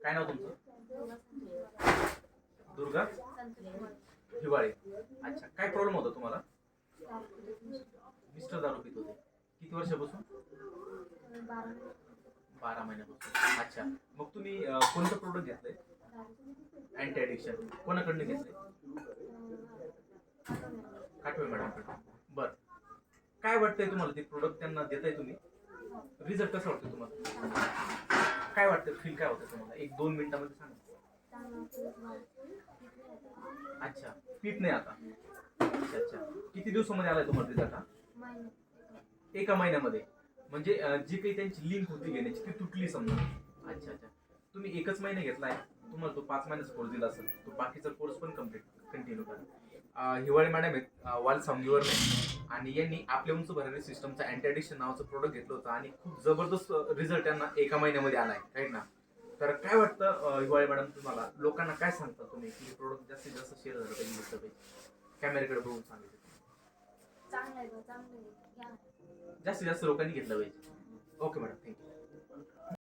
काय नाव तुमचं? दुर्गा हिवाळे. अच्छा, काय प्रॉब्लेम होता तुम्हाला? मिस्टर दारू पित होते. किती वर्षापासून? 12 महिन्यापासून. अच्छा, मग तुम्ही कोणतं प्रोडक्ट घेतलंय? अँटी ॲडिक्शन कोणाकडनं घेतलंय? काटवे मॅडमकडनं. बरं, काय वाटतंय तुम्हाला ते प्रोडक्ट त्यांना देताय तुम्ही? रिझल्ट कसा वाटतो तुम्हाला? काय वाटतं, फील काय होतं तुम्हाला? 1-2 मिनिटामध्ये सांगा. अच्छा, पीत नाही आता. अच्छा अच्छा, किती दिवसामध्ये आलाय तुम्हाला रिझल्ट हा? एका महिन्यामध्ये. म्हणजे जी काही त्यांची लिंक होती घेण्याची ती तुटली समजा. अच्छा अच्छा, तुम्ही एकच महिना घेतलाय, तुम्हाला तो 5 महिन्याचा कोर्स दिला असेल, तो बाकीचा कोर्स पण कंटिन्यू करा. हिवाळे मॅडम आहेत, वाल सांगलीवर नाही, आणि यांनी आपल्या उंच भरारी सिस्टमचा अँटी ॲडिक्शन नावाचं प्रोडक्ट घेतलं होतं आणि खूप जबरदस्त रिझल्ट त्यांना एका महिन्यामध्ये आलाय, राईट ना? तर काय वाटतं हिवाळे मॅडम तुम्हाला, लोकांना काय सांगता तुम्ही की प्रोडक्ट जास्तीत जास्त शेअर झालं पाहिजे, घेतलं पाहिजे? कॅमेऱ्याकडे बघून सांगितलं जास्तीत जास्त लोकांनी घेतलं पाहिजे. Okay madam, thank you.